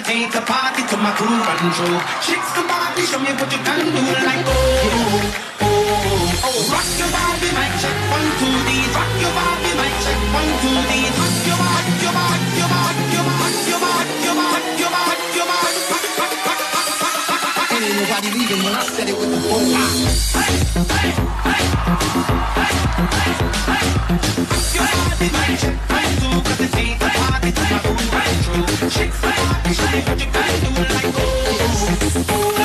take the party to my cruise control. Shake the body, show me what you can do. Like oh, oh, oh. Rock your body, mic check 1, 2, these. Rock your body, mic check 1, 2, these. Rock your body, your body, your body, your body, your body, your body, your body, your body. Ain't nobody leaving when I said it with the boom. Hey, hey, hey, hey, hey. Rock your body, mic check 1, 2, 'cause it take the party to my cruise control. Shake the body, show me what you can do. Like oh, oh, oh.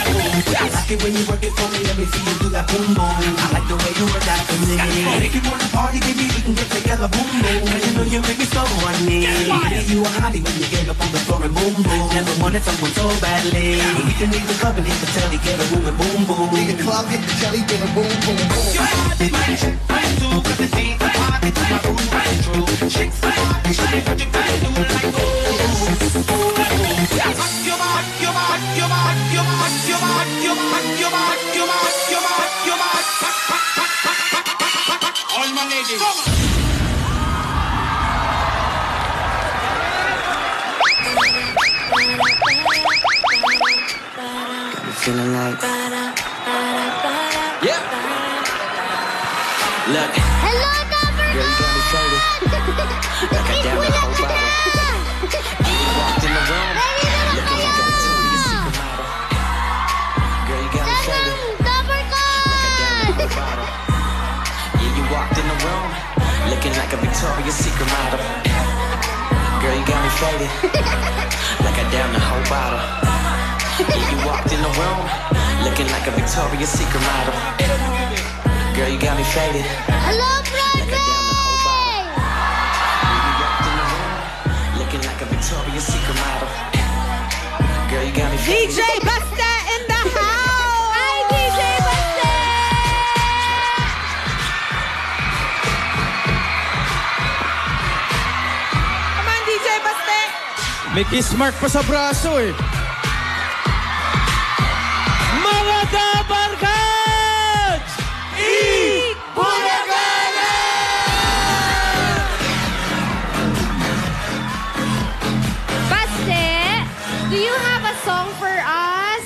I like it when you work it for me, let me see you do that boom boom. I like the way you work that for me. If you wanna party, baby, we can get together, boom boom. You know you make me so horny. You are hottie when you get up on the floor and boom boom. Never wanted someone so badly. We can leave the club and hit the telly, get a room and boom boom. Leave the club, hit the telly, get a boom boom boom. Your body, my check, 1, 2, 'cause it take the party to my room control. Shake the body, show me what you can do. Like oh, oh, oh. Rock your body, your body, your body, your body, your body, your body, your body, your body, your body, your body. All my ladies. Feeling like yeah. Look. Hello, Dapper Girl, you got me faded. Like I down the whole bottle. You walked in the room, looking like a Victoria's Secret model. Girl, you got me faded. Dapper Like I down the whole bottle. Yeah, you walked in the room, looking like a Victoria's Secret model. Girl, you got me faded. Like I down the whole bottle. Yeah, you walked in the room, looking like a Victoria's Secret model. Girl, you got me faded. Hello, Like I down the whole bottle. Friday! Yeah, you walked in the room, looking like a Victoria's Secret model. Girl, you got me faded. DJ Basta in the house! Hi, DJ Basta! Come on, DJ Basta! May kiss mark pa sa braso eh. Mga Dabarkads! Bulaga! Baste, do you have a song for us?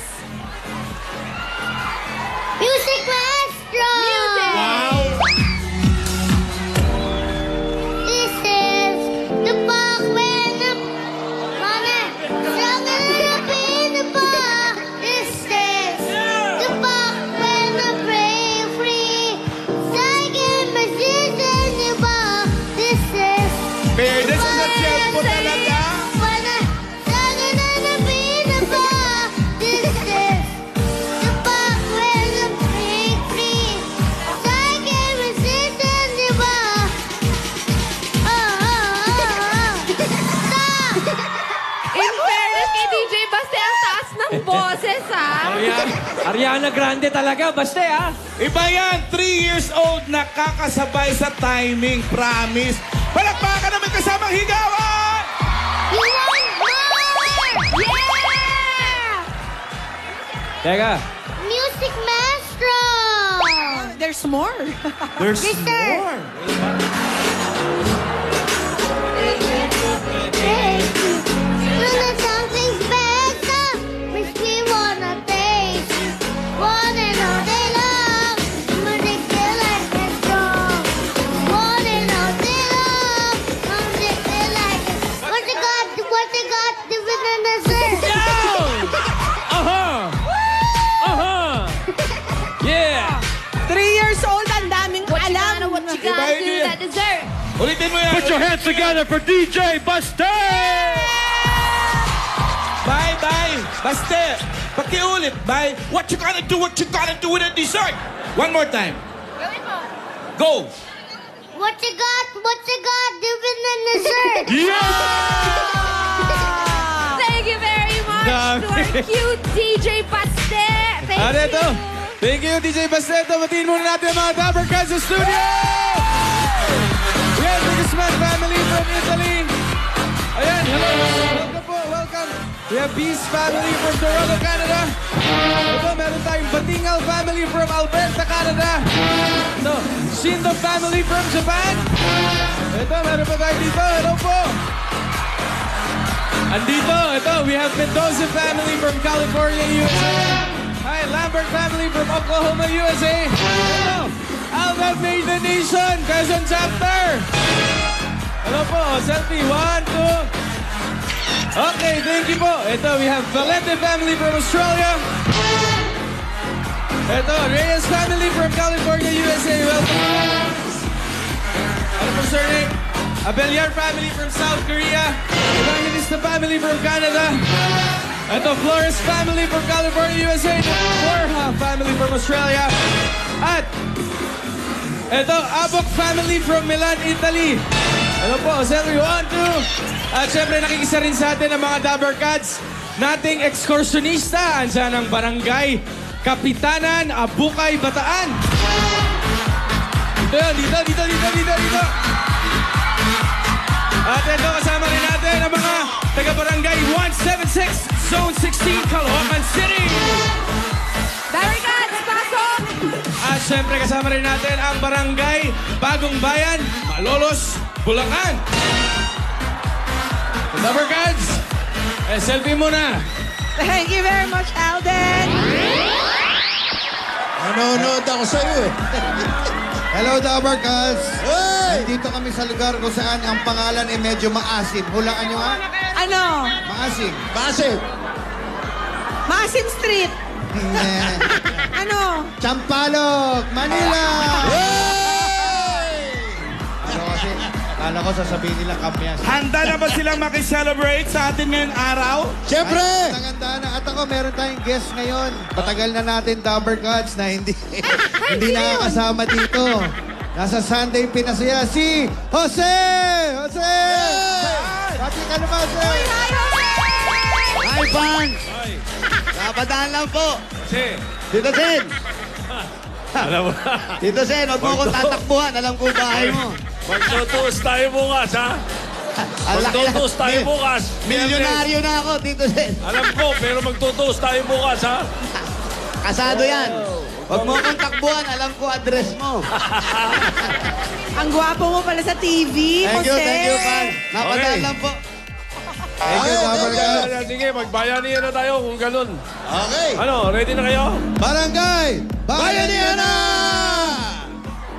Music Maestro! Music! Wow! This is the park when the mama singing in the park. This is the park when the brave free singing my sister in the park. This is Fairness na tempo talaga. when the singing in the park. This is the park when the brave free singing my sister in the park. In fairness kay DJ Basta, ang taas ng boses, ha? Ariana Grande talaga, Baste ah. Iba yan, 3 years old, nakakasabay sa timing, promise. Palakpakan naman kasamang higawan! You want more? Yeah! Teka. Music Maestro! There's more. There's Yes, sir. more. Wanna something special? Makes me wanna taste. Want it all day long. Music feel like it's strong. Want it all day long. Music feel like it's... What you got? What you got? Living in the sun. Yeah! 3 years old, ang daming alam. What you Iba got? yun Do eh. that dessert. Ulitin mo yan. Put your hands together for DJ Baste! Bye, bye. Baste. Pakiulit, bye. What you gonna do with a dessert? One more time. Go. What you got? What you got? Living in the sun. Thank you very much Dami. to our cute DJ Baste. Thank Ano you. ito? Thank you, DJ Baste. Batiin muna natin ang mga Dabarkads sa studio! We have the Guzman family from Italy. Ayan, hello. Welcome po, welcome. We have Beast family from Toronto, Canada. Ito, meron tayong Batingal family from Alberta, Canada. Ito, Shindo family from Japan. Ito, meron pa tayo dito. Hello po. Andito, ito, we have Mendoza family from California, USA. Hi, Lambert family from Oklahoma, USA. Hello, Alva Made the Nation, Quezon Chapter. Hello po, selfie, 1, 2. Okay, thank you po. Ito, we have Valente family from Australia. Ito, Reyes family from California, USA. Welcome. Ano po, surname? Abelyar family from South Korea. Evangelista family from Canada. Ito, Flores family from California, USA. Borja family from Australia. At ito, Abok family from Milan, Italy. Ano po, selfie, 1, 2. At syempre, nakikisa rin sa atin ang mga Dabber Cats nating ekskursyonista. Andiyan ang barangay Kapitanan, Abukay, Bataan. Dito. At ito, kasama rin natin ang mga taga-barangay 176, Zone 16, Caloocan City. Dabber Cats, pasok! At syempre, kasama rin natin ang barangay Bagong Bayan, Malolos, Bulacan. Dabber Cats, selfie muna. Thank you very much, Alden. Nanonood ako sa iyo eh. Hello, Dabber Cats. Hey! Nandito kami sa lugar kung saan ang pangalan ay medyo maasim. Hulaan nyo nga. Ano? Maasim. Pasig. Maasim Street. Ano? Champalok, Manila. Hey! Ano kasi, kala ko sasabihin nilang kamyas. Handa na ba silang makiselebrate sa atin ngayong araw? Siyempre! Naganda na. At ako, meron tayong guest ngayon. Patagal na natin, Dabber Cats, na hindi nakakasama dito. Nasa Sunday Pinasaya, si Jose! Jose! Pati ka naman, Jose! Hi, fans! Kapadaan lang po. Tito Sen! Alam mo, Tito Sen, huwag mo akong tatakbuhan. Alam ko bahay mo. magtutuos tayo bukas, ha? Ang laki na- Magtutuos tayo bukas. Milyonaryo na ako, Tito Sen. Alam ko, pero magtutuos tayo bukas, ha? Kasado yan. Huwag mo akong takbuhan. Alam ko address mo. Ang gwapo mo pala sa TV, Thank you, Jose. fans. Napadaan Okay. lang po. Thank you, Dabber Cats. Sige, magbayanihan na tayo kung ganun. Okay. Ano, ready na kayo? Barangay! Bayanihan!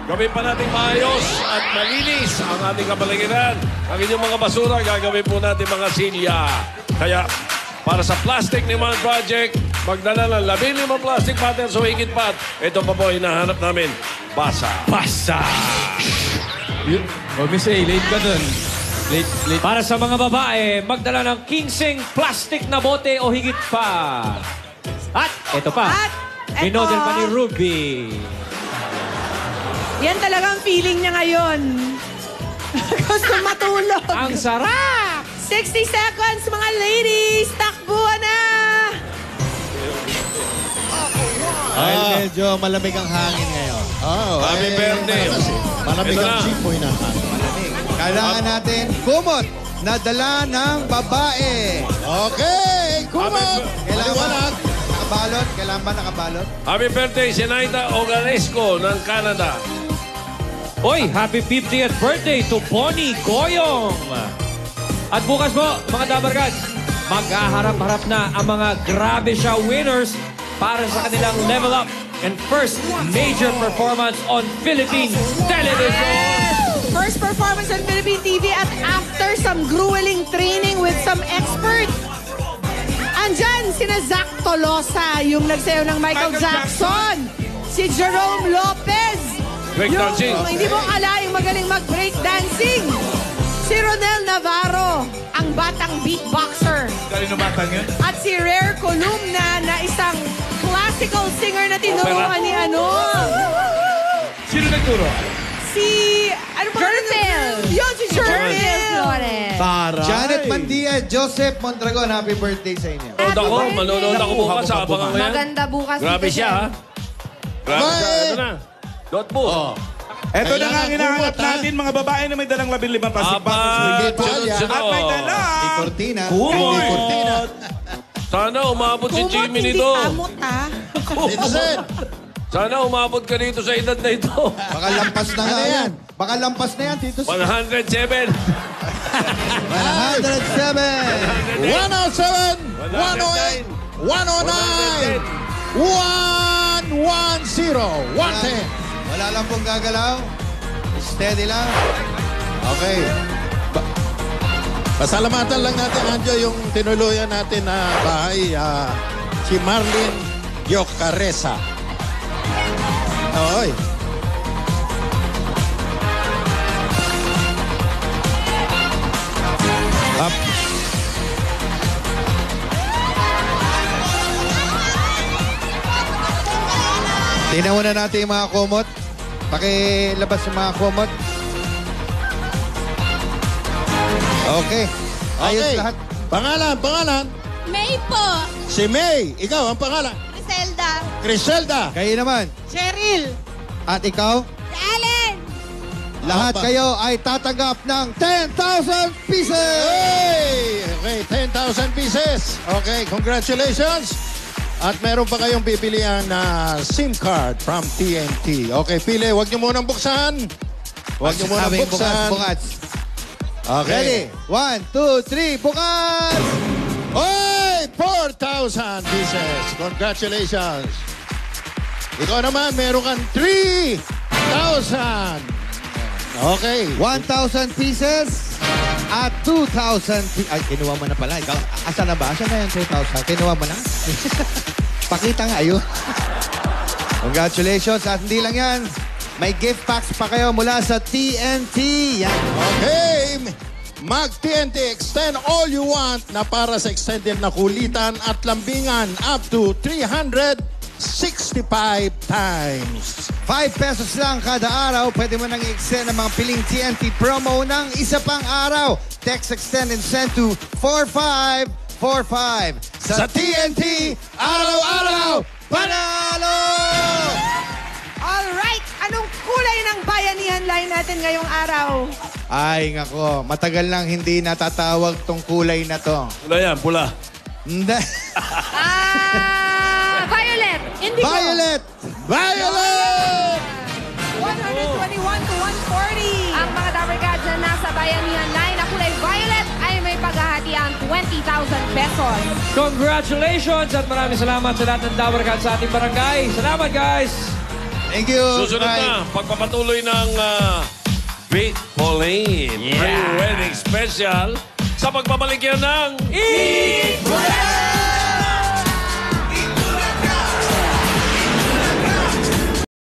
Gawin pa natin maayos at malinis ang ating kapaligiran. Ang inyong mga basura, gagawin po natin mga silya. Kaya, para sa Plastic Niman Project, magdala ng 15 plastic patterns o higit pat. Ito pa po hinahanap namin. Basa. Basa! Miss A, late ka dun. Late. Para sa mga babae, magdala ng 15 plastic na bote o higit pa. At ito pa, At eto. minodel pa ni Ruby. Yan talagang feeling niya ngayon. Gusto matulog. Ang sarap! 60 seconds, mga ladies. Takbuhan na! Dahil medyo malamig ang hangin ngayon. Happy birthday. Malamig Ito ang na. chipoy na. Kailangan natin kumot na dala ng babae. Okay, kumot. Kailangan ba nakabalot? Kailangan ba nakabalot? Happy birthday, Senaita Oganesco ng Canada. Oy, happy 50th birthday to Bonnie Goyong! At bukas po, mga Dabber Cats, maghaharap-harap na ang mga Grabe Siya winners para sa kanilang level up and first major performance on Philippine television. First performance on Philippine TV at after some grueling training with some experts. Andyan, sina Zach Tolosa, yung nagsayaw ng Michael Jackson. Si Jerome Lopez. Breakdancing. Yung hindi mo akalaing magaling mag-break dancing. Si Ronel Navarro, ang batang beatboxer. Galing ng batang yun. At si Rare Columna na isang classical singer na tinuruan ni ano. Sino nagturo? Si... Ano ba? Jervil. Yun, si Jervil Flores. Janet Mandia, Joseph Mondragon, happy birthday sa inyo. Manonood ako bukas sa abangan ngayon. Maganda bukas. Grabe dito, siya, ha? Grabe siya. Ito na. Notebook. Ito na nga Kailangan ang hinahanap kumot, ha? natin, mga babae na may dalang 15 plastic Apat. patterns. At may dalang... Di Cortina. Kumot! Cortina. Sana umabot si Kumot, Jimmy hindi nito. kamot, ah. Tito Sen. Sana umabot ka dito sa edad na ito. Baka lampas na nga yan. Baka lampas na yan, Tito. 107. 107. 107, 108, 109, 110, 110. Wala lang pong gagalaw. Steady lang. Okay. Pasalamatan lang natin, Anjo, yung tinuluyan natin na bahay, si Marlene Yocaresa. Oy. Up. Tingnan muna natin yung mga kumot. Pakilabas yung mga kumot. Okay. Ayos Okay. lahat. Pangalan. May po. Si May. Ikaw, ang pangalan. Griselda. Griselda. Kayo naman. Cheryl. At ikaw? Allen. Lahat Apa. kayo ay tatanggap ng 10,000 pieces! Hey! Okay, 10,000 pieces. Okay, congratulations. At meron pa kayong pipilian na SIM card from TNT. Okay, pili. Huwag nyo munang buksan. Huwag nyo munang Sabing buksan. bukas. Okay. Ready? 1, 2, 3, bukas! Oy! 4,000 pieces. Congratulations. Ikaw naman, meron kang 3,000. Okay. 1,000 pieces at 2,000 Ay, kinuha mo na pala. Ikaw, asa na ba? Asa na yung 3,000? Kinuha mo na? Pakita nga, ayun. Congratulations. At hindi lang yan. May gift packs pa kayo mula sa TNT. Yan. Okay. Mag-TNT, extend all you want na para sa extended na kulitan at lambingan up to 365 times. 5 pesos lang kada araw. Pwede mo nang i-extend ang mga piling TNT promo ng isa pang araw. Text, extend, and send to 4545. Sa TNT, araw-araw, panalo! Alright, anong kulay ng bayanihan line natin ngayong araw? Ay, ngako. Matagal lang hindi natatawag tong kulay na to. Pula yan, pula. Hindi. Violet. Indigo. Violet! Violet! 121 to 140. Ang mga Dabber Gods na nasa bayanihan line na kulay violet ay may paghahatian 20,000 pesos. Congratulations at maraming salamat sa lahat ng Dabber Gods sa ating barangay. Salamat, guys! Thank you. Susunod Bye. na, pagpapatuloy ng Big Pauline. Yeah. Pre-wedding special sa pagbabalik yan ng Eat Bread!